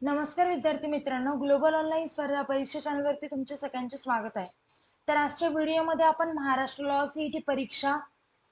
नमस्कार विद्यार्थी मित्रांनो, ग्लोबल ऑनलाईन स्पर्धा परीक्षा चॅनलवरती तुमचे सगळ्यांचे स्वागत आहे. तर आजच्या व्हिडिओमध्ये आपण महाराष्ट्र लॉ सीईटी परीक्षा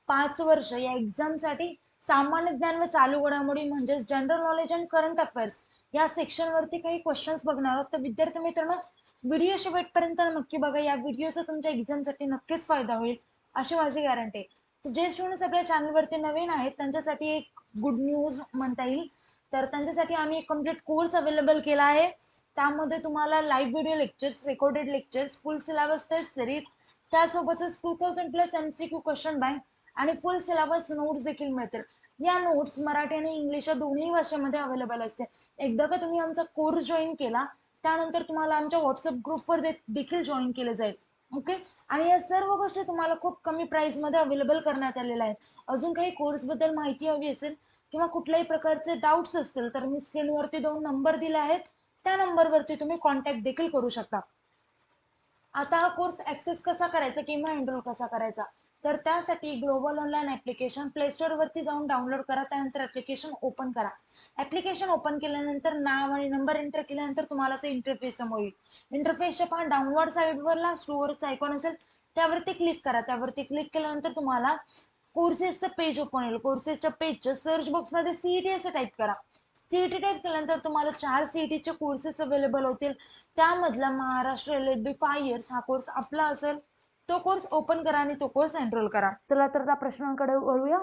5 वर्ष या एक्झामसाठी सामान्य ज्ञान व चालू घडामोडी म्हणजेच general knowledge and current affairs या सेक्शनवरती काही क्वेश्चन्स बघणार आहोत. तर विद्यार्थी मित्रांनो, व्हिडिओ शेवटपर्यंत नक्की बघा. या व्हिडिओचा तुमच्या एक्झामसाठी नक्कीच फायदा होईल अशी माझी गॅरंटी आहे. तर जे स्टुडंट्स आपल्या चॅनलवरती नवीन आहेत त्यांच्यासाठी एक गुड न्यूज म्हणता येईल. तर त्यांच्यासाठी आम्ही एक कम्प्लीट कोर्स अवेलेबल केला आहे. त्यामध्ये तुम्हाला live video lectures, recorded lectures, full syllabus test series, त्यासोबतच 2000+ MCQ क्वेश्चन बँक आणि फुल सिलेबस नोट्स देखील मिळतील. या नोट्स मराठी आणि इंग्लिश या दोन्ही भाषेमध्ये अवेलेबल असते. एकदा का तुम्ही आमचा कोर्स जॉईन केला त्यानंतर तुम्हाला आमच्या व्हॉट्सअप ग्रुपवर देखील जॉईन केलं जाईल. ओके. आणि या सर्व गोष्टी तुम्हाला खूप कमी प्राइस मध्ये अवेलेबल करण्यात आलेल्या आहेत. अजून काही कोर्स बद्दल माहिती हवी असेल किंवा कुठल्याही प्रकारचे डाऊट्स असतील तर मी स्क्रीनवरती 2 नंबर दिले आहेत, त्या नंबरवरती तुम्ही कॉन्टॅक्ट देखील करू शकता. आता हा कोर्स ऍक्सेस कसा करायचा किंवा एनरोल कसा करायचा, तर त्यासाठी global online application play store वरती जाऊन डाउनलोड करा. त्यानंतर ऍप्लिकेशन ओपन करा. ऍप्लिकेशन ओपन केल्यानंतर नाव आणि नंबर एंटर केल्यानंतर तुम्हाला इंटरफेस समोर येईल. इंटरफेसच्या पहा डाउनलोड साईडवरला स्टोअरचा आयकॉन असेल त्यावरती क्लिक करा. त्यावरती क्लिक केल्यानंतर तुम्हाला कोर्सेसचं पेज ओपन होईल. कोर्सेसच्या पेजच्या सर्च बॉक्समध्ये सीईटी असं टाईप करा. सीईटी टाईप केल्यानंतर तुम्हाला 4 सीईटीचे कोर्सेस अवेलेबल होतील. त्यामधला महाराष्ट्र LLB 5 इयर्स हा कोर्स आपला असेल. तो कोर्स ओपन करा आणि तो कोर्स एनरोल करा. चला तर त्या प्रश्नांकडे वळूया.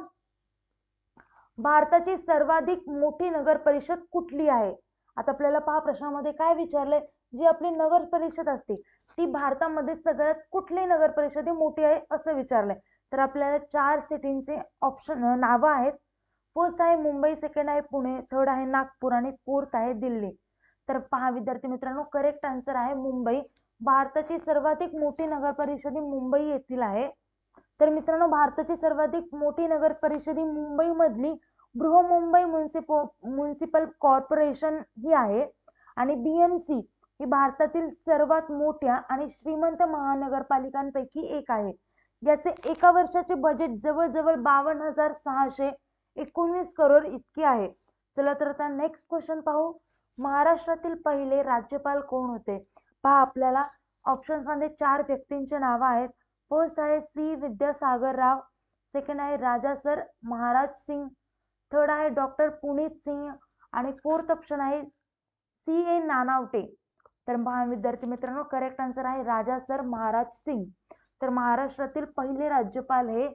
भारताची सर्वाधिक मोठी नगर परिषद कुठली आहे? आता आपल्याला पहा प्रश्नामध्ये काय विचारलंय, जी आपली नगर परिषद असते ती भारतामध्ये सगळ्यात कुठली नगर परिषद मोठी आहे असं विचारलंय. तर आपल्याला 4 सिटींचे ऑप्शन नावं आहेत. फर्स्ट आहे मुंबई, सेकंड आहे पुणे, थर्ड आहे नागपूर आणि फोर्थ आहे दिल्ली. तर पहा विद्यार्थी मित्रांनो, करेक्ट आन्सर आहे मुंबई. भारताची सर्वाधिक मोठी नगर परिषद मुंबई येथील आहे. तर मित्रांनो, भारताची सर्वाधिक मोठी नगर परिषद मुंबईमधली बृहमुंबई म्युनिसिपल कॉर्पोरेशन ही आहे. आणि BMC ही भारतातील सर्वात मोठ्या आणि श्रीमंत महानगरपालिकांपैकी एक आहे. याचे एका वर्षाचे बजेट जवळजवळ 52,619 करोड इतके आहे. चला तर आता नेक्स्ट क्वेश्चन पाहू. महाराष्ट्रातील पहिले राज्यपाल कोण होते? पहा आपल्याला ऑप्शन्स मध्ये 4 व्यक्तींचे नाव आहेत. फर्स्ट आहे C. विद्यासागर राव, सेकंड आहे राजा सर महाराज सिंग, थर्ड आहे डॉक्टर पुनीत सिंह आणि फोर्थ ऑप्शन आहे C.A. नानावटे. तर पहा विद्यार्थी मित्रांनो, करेक्ट आन्सर आहे राजा सर महाराज सिंग. तर महाराष्ट्रातील पहिले राज्यपाल हे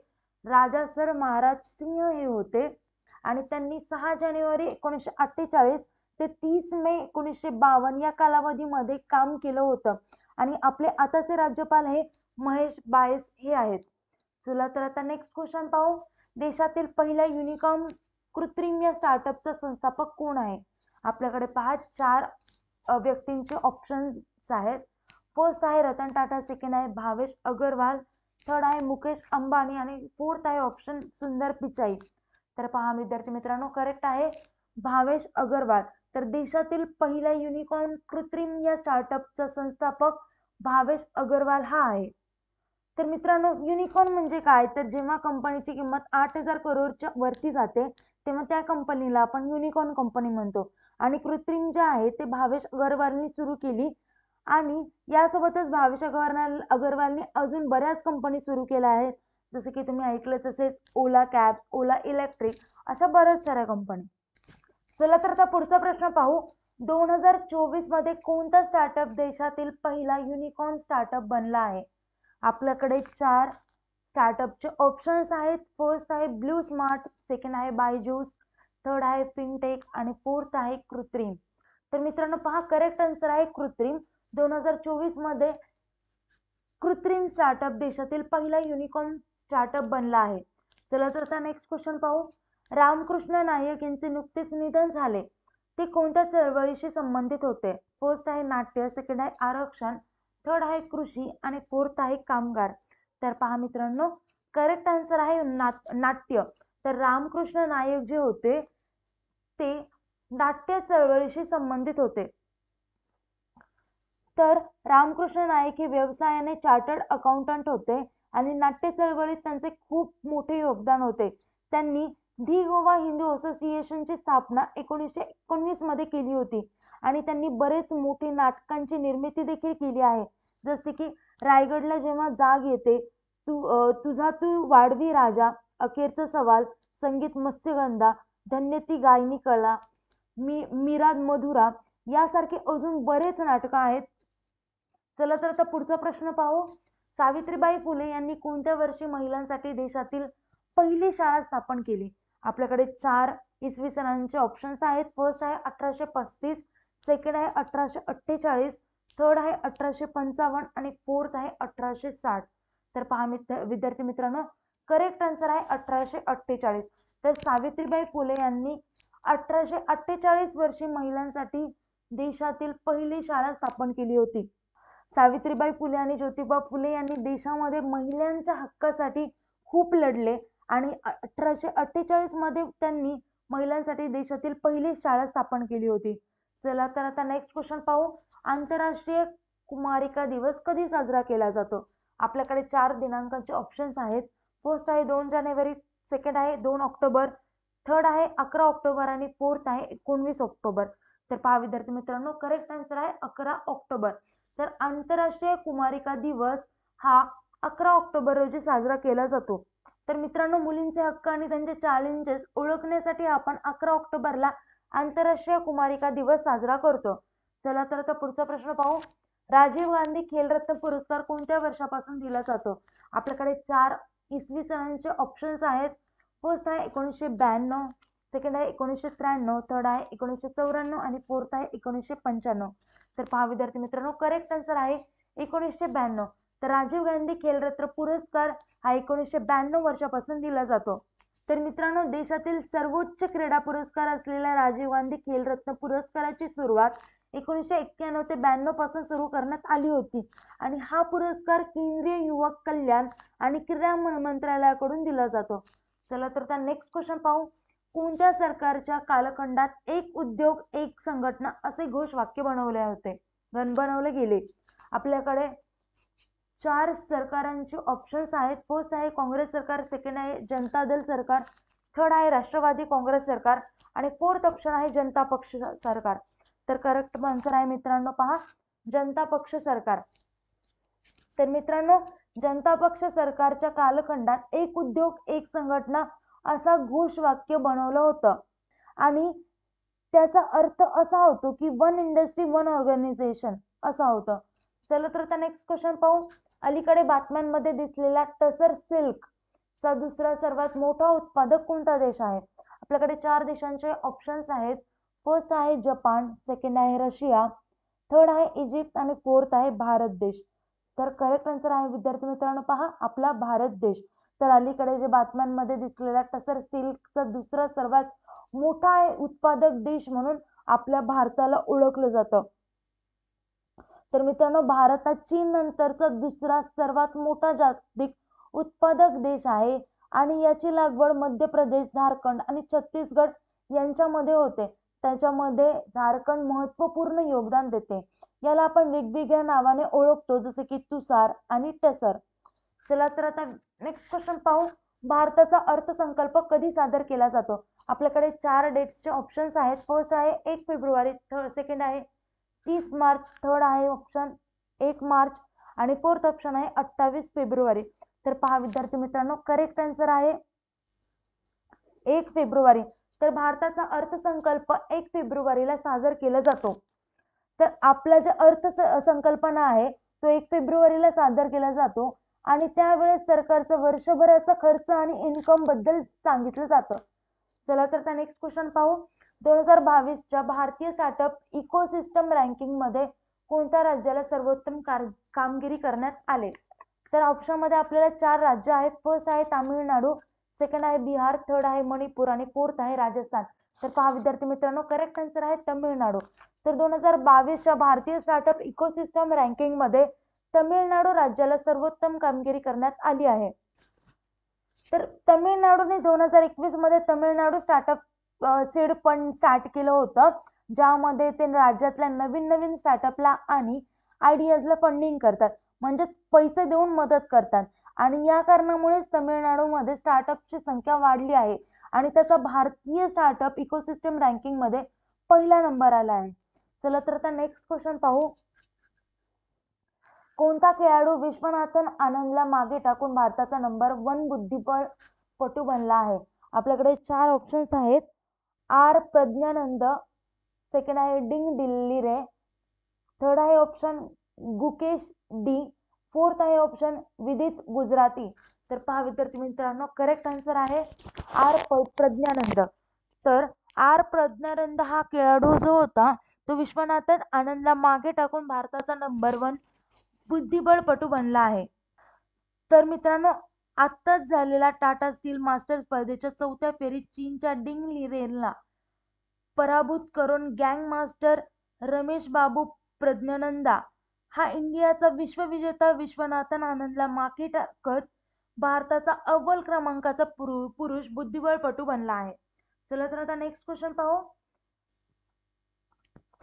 राजा सर महाराज सिंह हे होते आणि त्यांनी 6 जानेवारी 1948 ते 30 मे 1952 या कालावधीमध्ये काम केलं होतं. आणि आपले आताचे राज्यपाल हे महेश बायस हे आहेत. चला तर आता नेक्स्ट क्वेश्चन पाहू. देशातील पहिला युनिकॉर्न कृत्रिम या स्टार्टअपचा संस्थापक कोण आहे? आपल्याकडे पहा 4 व्यक्तींचे ऑप्शन्स आहेत. फर्स्ट आहे रतन टाटा, सेकंड आहे भावेश अग्रवाल, थर्ड आहे मुकेश अंबानी आणि फोर्थ आहे ऑप्शन सुंदर पिचाई. तर पहा विद्यार्थी मित्रांनो, करेक्ट आहे भावेश अग्रवाल. तर देशातील पहिला युनिकॉर्न कृत्रिम या स्टार्टअपचा संस्थापक भावेश अग्रवाल हा आहे. तर मित्रांनो, युनिकॉर्न म्हणजे काय? तर जेव्हा कंपनीची किंमत 8,000 करोडच्या वरती जाते तेव्हा त्या कंपनीला आपण युनिकॉर्न कंपनी म्हणतो. आणि कृत्रिम जे आहे ते भावेश अग्रवालनी सुरू केली आणि यासोबतच भावेश अग्रवालनी अजून बऱ्याच कंपनी सुरू केल्या आहेत. जसे की तुम्ही ऐकलं तसेच ओला कॅब, ओला इलेक्ट्रिक, अशा बऱ्याच साऱ्या कंपनी. चला तर आता पुढचा प्रश्न पाहू. 2024 मध्ये कोणता स्टार्टअप देशातील पहिला युनिकॉर्न स्टार्टअप बनला आहे? आपल्याकडे 4 स्टार्टअपचे ऑप्शन्स आहेत. फर्स्ट आहे ब्लू स्मार्ट, सेकंड आहे बायजूस, थर्ड आहे फिनटेक आणि फोर्थ आहे कृत्रिम. तर मित्रांनो पहा, करेक्ट आन्सर आहे कृत्रिम. 2024 मध्ये कृत्रिम स्टार्टअप देशातील पहिला युनिकॉर्न स्टार्टअप बनला आहे. चला तर आता नेक्स्ट क्वेश्चन पाहू. रामकृष्ण नायक यांचे नुकतेच निधन झाले, ते कोणत्या चळवळीशी संबंधित होते? फर्स्ट आहे नाट्य, सेकंड आहे आरक्षण, थर्ड आहे कृषी आणि फोर्थ आहे कामगार. तर पहा मित्रांनो, करेक्ट आन्सर आहे नाट्य. तर रामकृष्ण नायक जे होते ते नाट्य चळवळीशी संबंधित होते. तर रामकृष्ण नायक हे व्यवसायाने चार्टर्ड अकाउंटंट होते आणि नाट्य चळवळीत त्यांचे खूप मोठे योगदान होते. त्यांनी दी गोवा हिंदू असोसिएशनची स्थापना 1919 मध्ये केली होती आणि त्यांनी बरेच मोठी नाटकांची निर्मिती देखील केली आहे. जसे की रायगडला जेव्हा जाग येते, तुझा तू वाढवी राजा, अखेरचा सवाल, संगीत मत्स्यगंधा, धन्य ती गायनी कला, मीरा मधुरा यासारखे अजून बरेच नाटकं आहेत. चला तर आता पुढचा प्रश्न पाहू. सावित्रीबाई फुले यांनी कोणत्या वर्षी महिलांसाठी देशातील पहिली शाळा स्थापन केली? आपल्याकडे 4 इसवी सनांचे ऑप्शन्स आहेत. फर्स्ट आहे 1835, सेकंड आहे 1848, थर्ड आहे 1855 आणि फोर्थ आहे 1860. तर पहा विद्यार्थी मित्रांनो, करेक्ट आन्सर आहे 1848. तर सावित्रीबाई फुले यांनी 1848 वर्षी महिलांसाठी देशातील पहिली शाळा स्थापन केली होती. सावित्रीबाई फुले आणि ज्योतिबा फुले यांनी देशामध्ये महिलांच्या हक्कासाठी खूप लढले आणि 1848 मध्ये त्यांनी महिलांसाठी देशातील पहिली शाळा स्थापन केली होती. चला तर आता नेक्स्ट क्वेश्चन पाहू. आंतरराष्ट्रीय कुमारिका दिवस कधी साजरा केला जातो? आपल्याकडे 4 दिनांकांचे ऑप्शन्स आहेत. फर्स्ट आहे 2 जानेवारी, सेकंड आहे 2 ऑक्टोबर, थर्ड आहे 11 ऑक्टोबर आणि फोर्थ आहे 19 ऑक्टोबर. तर पहा विद्यार्थी मित्रांनो, करेक्ट आन्सर आहे 11 ऑक्टोबर. तर आंतरराष्ट्रीय कुमारिका दिवस हा 11 ऑक्टोबर रोजी साजरा केला जातो. तर मित्रांनो, मुलींचे हक्क आणि त्यांचे चॅलेंजेस ओळखण्यासाठी आपण 11 ऑक्टोबरला आंतरराष्ट्रीय कुमारिका दिवस साजरा करतो. चला तर आता पुढचा प्रश्न पाहू. राजीव गांधी खेलरत्न पुरस्कार कोणत्या वर्षापासून दिला जातो? आपल्याकडे 4 इसवी सनांचे ऑप्शन्स आहेत. फर्स्ट आहे 1992, सेकंड आहे 1993, थर्ड आहे 1994 आणि फोर्थ आहे 1995. तर पहा विद्यार्थी मित्रांनो, करेक्ट आन्सर आहे 1992. तर राजीव गांधी खेलरत्न पुरस्कार हा 1992 वर्षापासून दिला जातो. तर मित्रांनो, देशातील सर्वोच्च क्रीडा पुरस्कार असलेल्या राजीव गांधी खेलरत्न पुरस्काराची सुरुवात 1991 ते 92 पासून सुरू करण्यात आली होती आणि हा पुरस्कार केंद्रीय युवक कल्याण आणि क्रीडा मंत्रालयाकडून दिला जातो. चला तर आता नेक्स्ट क्वेश्चन पाहू. कोणत्या सरकारच्या कालखंडात एक उद्योग एक संघटना असे घोषवाक्य बनवले गेले? आपल्याकडे 4 सरकारांचे ऑप्शन्स आहेत. फर्स्ट आहे काँग्रेस सरकार, सेकंड आहे जनता दल सरकार, थर्ड आहे राष्ट्रवादी काँग्रेस सरकार आणि फोर्थ ऑप्शन आहे जनता पक्ष सरकार. तर करेक्ट आन्सर आहे मित्रांनो, पहा, जनता पक्ष सरकार. तर मित्रांनो, जनता पक्ष सरकारच्या कालखंडात एक उद्योग एक संघटना असा घोषवाक्य बनवलं होतं आणि त्याचा अर्थ असा होतो की वन इंडस्ट्री वन ऑर्गनायझेशन असा होतं. चला तर आता नेक्स्ट क्वेश्चन पाहू. अलीकडे बातम्यांमध्ये दिसलेला टसर सिल्क चा दुसरा सर्वात मोठा उत्पादक कोणता देश आहे? आपल्याकडे 4 देशांचे ऑप्शन्स आहेत. फर्स्ट आहे जपान, सेकंड आहे रशिया, थर्ड आहे इजिप्त आणि फोर्थ आहे भारत देश. तर करेक्ट आन्सर आहे विद्यार्थी मित्रांनो, पहा, आपला भारत देश. तर अलीकडे जे बातम्यांमध्ये दिसलेला टसर सिल्कचा दुसरा सर्वात मोठा उत्पादक देश म्हणून आपल्या भारताला ओळखलं जातं. तर मित्रांनो, भारत हा चीन नंतरचा दुसरा सर्वात मोठा जागतिक उत्पादक देश आहे आणि याची लागवड मध्य प्रदेश, झारखंड आणि छत्तीसगड यांच्यामध्ये होते. त्याच्यामध्ये झारखंड महत्त्वपूर्ण योगदान देते. याला आपण वेगवेगळ्या नावाने ओळखतो, जसे की तुषार आणि टसर. चला तर आता नेक्स्ट क्वेश्चन पाहू. भारताचा अर्थसंकल्प कधी सादर केला जातो? आपल्याकडे 4 डेट्सचे ऑप्शन्स आहेत. फर्स्ट आहे 1 फेब्रुवारी, सेकंड आहे 30 मार्च, थर्ड आहे ऑप्शन 1 मार्च आणि फोर्थ ऑप्शन आहे 28 फेब्रुवारी. तर पहा विद्यार्थी मित्रांनो, करेक्ट आन्सर आहे 1 फेब्रुवारी. तर भारताचा अर्थसंकल्प 1 फेब्रुवारीला सादर केला जातो. तर आपला जे अर्थसंकल्पना आहे तो 1 फेब्रुवारीला सादर केला जातो आणि त्यावेळेस सरकारचा वर्षभराचा खर्च आणि इन्कम बद्दल सांगितलं जातं. चला तर आता नेक्स्ट क्वेश्चन पाहू. 2022च्या भारतीय स्टार्टअप इकोसिस्टम रँकिंग मध्ये कोणत्या राज्याला सर्वोत्तम कामगिरी करण्यात आले? तर ऑप्शन मध्ये आपल्याला 4 राज्य आहेत. फर्स्ट आहे तामिळनाडू, सेकंड आहे बिहार, थर्ड आहे मणिपूर आणि फोर्थ आहे राजस्थान. तर पहा विद्यार्थी मित्रांनो, करेक्ट आन्सर आहे तमिळनाडू. तर 2022च्या भारतीय स्टार्टअप इकोसिस्टम रँकिंग मध्ये तमिळनाडू राज्याला सर्वोत्तम कामगिरी करण्यात आली आहे. तर तमिळनाडूने 2021 मध्ये Tamil Nadu startup seed fund start केलं होतं, ज्यामध्ये ते राज्यातल्या नवीन स्टार्टअपला आणि आयडियाजला फंडिंग करतात, म्हणजेच पैसे देऊन मदत करतात आणि या कारणामुळेच तमिळनाडूमध्ये स्टार्टअपची संख्या वाढली आहे आणि त्याचा भारतीय स्टार्टअप इकोसिस्टम रँकिंग मध्ये पहिला नंबर आला आहे. चला तर आता नेक्स्ट क्वेश्चन पाहू. कोणता खेळाडू विश्वनाथन आनंदला मागे टाकून भारताचा नंबर 1 बुद्धिबळपटू बनला आहे? आपल्याकडे 4 ऑप्शन्स आहेत. आर प्रज्ञानंद, सेकंड आहे डिंग दिल्लीरे, थर्ड आहे ऑप्शन गुकेश डी, फोर्थ आहे ऑप्शन विदित गुजराती. तर पहा विद्यार्थी मित्रांनो, करेक्ट आन्सर आहे आर प्रज्ञानंद. तर आर प्रज्ञानंद हा खेळाडू जो होता तो विश्वनाथन आनंदला मागे टाकून भारताचा नंबर 1 बुद्धिबळपटू बनला आहे. तर मित्रांनो, आत्ताच झालेला टाटा स्टील मास्टर स्पर्धेच्या 4थ्या फेरीत चीनच्या डिंग लिरेनला पराभूत करून गँग मास्टर रमेश बाबू प्रज्ञानंदा हा इंडियाचा विश्वविजेता विश्वनाथन आनंदला मागे टाकत भारताचा अव्वल क्रमांकाचा पुरुष बुद्धिबळपटू बनला आहे. चला तर आता नेक्स्ट क्वेश्चन पाहू.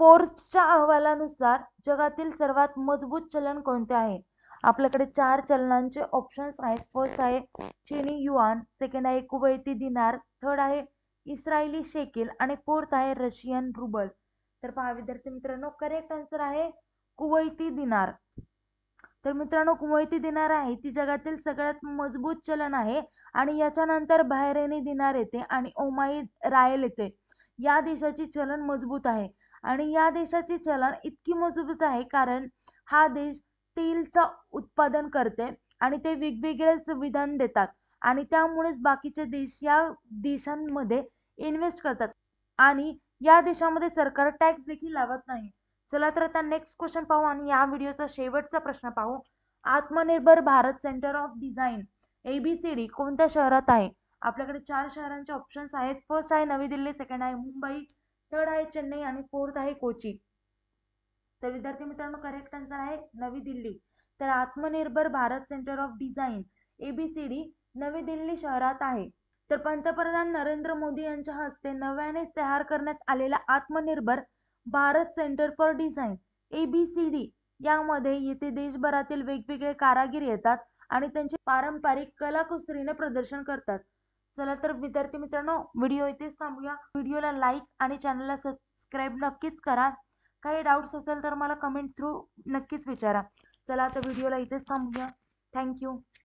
फोर्ब्सच्या अहवालानुसार जगातील सर्वात मजबूत चलन कोणते आहे? आपल्याकडे 4 चलनांचे ऑप्शन्स आहेत. फर्स्ट आहे चिनी युआन, सेकंड आहे कुवैती दिनार, थर्ड आहे इस्रायली शेकेल आणि फोर्थ आहे रशियन रुबल. तर पहा विद्यार्थी मित्रांनो, करेक्ट आन्सर आहे कुवैती दिनार. तर मित्रांनो, कुवैती दिनार आहे ती जगातील सगळ्यात मजबूत चलन आहे आणि याच्यानंतर बहरेनी दिनार येते आणि ओमाई रायल येते. या देशाची चलन मजबूत आहे आणि या देशाची चलन इतकी मजबूत आहे कारण हा देश स्टीलचं उत्पादन करते आणि ते वेगवेगळे संविधान देतात आणि त्यामुळेच बाकीचे देश या देशांमध्ये इन्व्हेस्ट करतात आणि या देशामध्ये सरकार टॅक्स देखील लावत नाही. चला तर आता नेक्स्ट क्वेश्चन पाहू आणि या व्हिडिओचा शेवटचा प्रश्न पाहू. आत्मनिर्भर Bharat centre of design ABCD कोणत्या शहरात आहे? आपल्याकडे 4 शहरांचे ऑप्शन्स आहेत. फर्स्ट आहे नवी दिल्ली, सेकंड आहे मुंबई, थर्ड आहे चेन्नई आणि फोर्थ आहे कोची. तर विद्यार्थी मित्रांनो, करेक्ट आन्सर आहे नवी दिल्ली. तर आत्मनिर्भर Bharat centre of design ABCD नवी दिल्ली शहरात आहे. तर पंतप्रधान नरेंद्र मोदी यांच्या हस्ते नव्याने तयार करण्यात आलेला आत्मनिर्भर Bharat centre for design ABCD यामध्ये येथे देशभरातील वेगवेगळे कारागीर येतात आणि त्यांचे पारंपरिक कलाकुसरीने प्रदर्शन करतात. चला तर विद्यार्थी मित्रांनो, व्हिडिओ इथेच थांबूया. व्हिडिओला लाईक आणि चॅनलला सबस्क्राईब नक्कीच करा. काही डाऊट्स असेल तर मला कमेंट थ्रू नक्कीच विचारा. चला आता व्हिडिओला इथेच थांबूया. थँक्यू.